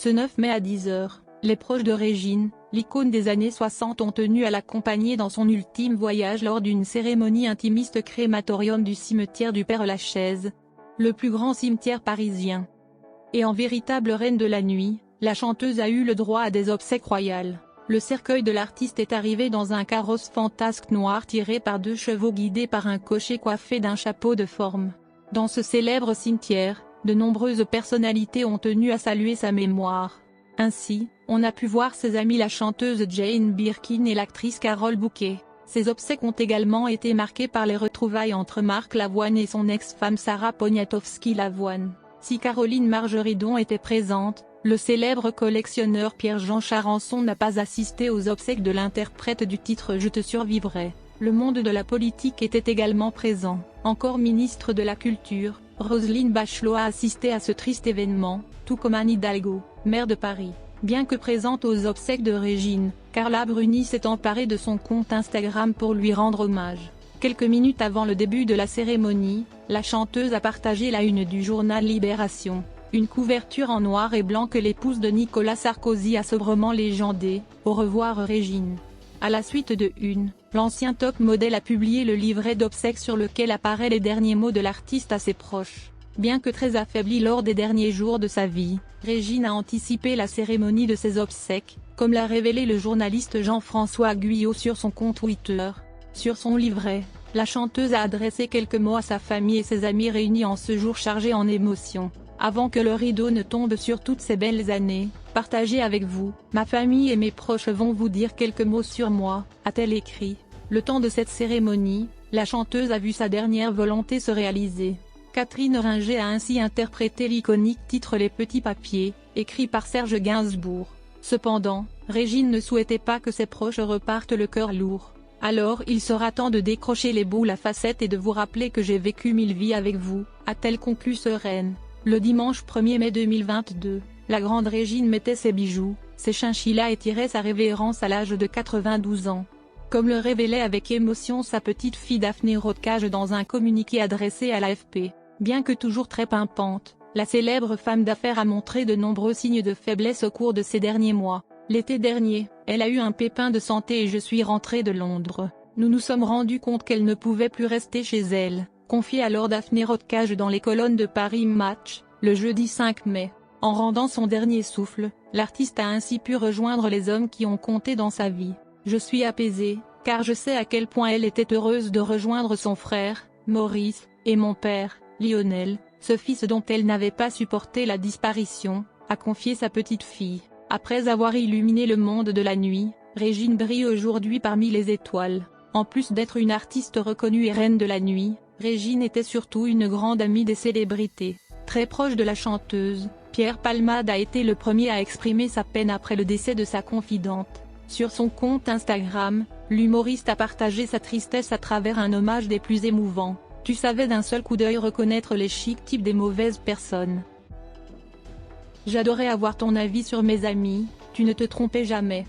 Ce 9 mai à 10h, les proches de Régine, l'icône des années 60 ont tenu à l'accompagner dans son ultime voyage lors d'une cérémonie intimiste crématorium du cimetière du Père-Lachaise, le plus grand cimetière parisien. Et en véritable reine de la nuit, la chanteuse a eu le droit à des obsèques royales. Le cercueil de l'artiste est arrivé dans un carrosse fantasque noir tiré par 2 chevaux guidés par un cocher coiffé d'un chapeau de forme. Dans ce célèbre cimetière, de nombreuses personnalités ont tenu à saluer sa mémoire. Ainsi, on a pu voir ses amies la chanteuse Jane Birkin et l'actrice Carole Bouquet. Ces obsèques ont également été marquées par les retrouvailles entre Marc Lavoine et son ex-femme Sarah Poniatowski-Lavoine. Si Caroline Margeridon était présente, le célèbre collectionneur Pierre-Jean Charançon n'a pas assisté aux obsèques de l'interprète du titre « Je te survivrai ». Le monde de la politique était également présent. Encore ministre de la Culture, Roselyne Bachelot a assisté à ce triste événement, tout comme Anne Hidalgo, maire de Paris. Bien que présente aux obsèques de Régine, Carla Bruni s'est emparée de son compte Instagram pour lui rendre hommage. Quelques minutes avant le début de la cérémonie, la chanteuse a partagé la une du journal Libération, une couverture en noir et blanc que l'épouse de Nicolas Sarkozy a sobrement légendée, « Au revoir Régine ». À la suite de une, l'ancien top modèle a publié le livret d'obsèques sur lequel apparaissent les derniers mots de l'artiste à ses proches. Bien que très affaiblie lors des derniers jours de sa vie, Régine a anticipé la cérémonie de ses obsèques, comme l'a révélé le journaliste Jean-François Guyot sur son compte Twitter. Sur son livret, la chanteuse a adressé quelques mots à sa famille et ses amis réunis en ce jour chargé en émotions. Avant que le rideau ne tombe sur toutes ces belles années, partagées avec vous, ma famille et mes proches vont vous dire quelques mots sur moi, a-t-elle écrit. Le temps de cette cérémonie, la chanteuse a vu sa dernière volonté se réaliser. Catherine Ringer a ainsi interprété l'iconique titre Les Petits Papiers, écrit par Serge Gainsbourg. Cependant, Régine ne souhaitait pas que ses proches repartent le cœur lourd. Alors il sera temps de décrocher les boules à facettes et de vous rappeler que j'ai vécu 1000 vies avec vous, a-t-elle conclu sereine. Le dimanche 1er mai 2022, la grande Régine mettait ses bijoux, ses chinchillas et tirait sa révérence à l'âge de 92 ans. Comme le révélait avec émotion sa petite fille Daphné Rodcage dans un communiqué adressé à l'AFP. Bien que toujours très pimpante, la célèbre femme d'affaires a montré de nombreux signes de faiblesse au cours de ces derniers mois. L'été dernier, elle a eu un pépin de santé et je suis rentrée de Londres. Nous nous sommes rendus compte qu'elle ne pouvait plus rester chez elle, confiait alors Daphné Rodcage dans les colonnes de Paris Match, le jeudi 5 mai. En rendant son dernier souffle, l'artiste a ainsi pu rejoindre les hommes qui ont compté dans sa vie. Je suis apaisée, car je sais à quel point elle était heureuse de rejoindre son frère, Maurice, et mon père, Lionel, ce fils dont elle n'avait pas supporté la disparition, a confié sa petite fille. Après avoir illuminé le monde de la nuit, Régine brille aujourd'hui parmi les étoiles. En plus d'être une artiste reconnue et reine de la nuit, Régine était surtout une grande amie des célébrités. Très proche de la chanteuse, Pierre Palmade a été le premier à exprimer sa peine après le décès de sa confidente. Sur son compte Instagram, l'humoriste a partagé sa tristesse à travers un hommage des plus émouvants. Tu savais d'un seul coup d'œil reconnaître les chics types des mauvaises personnes. J'adorais avoir ton avis sur mes amis, tu ne te trompais jamais.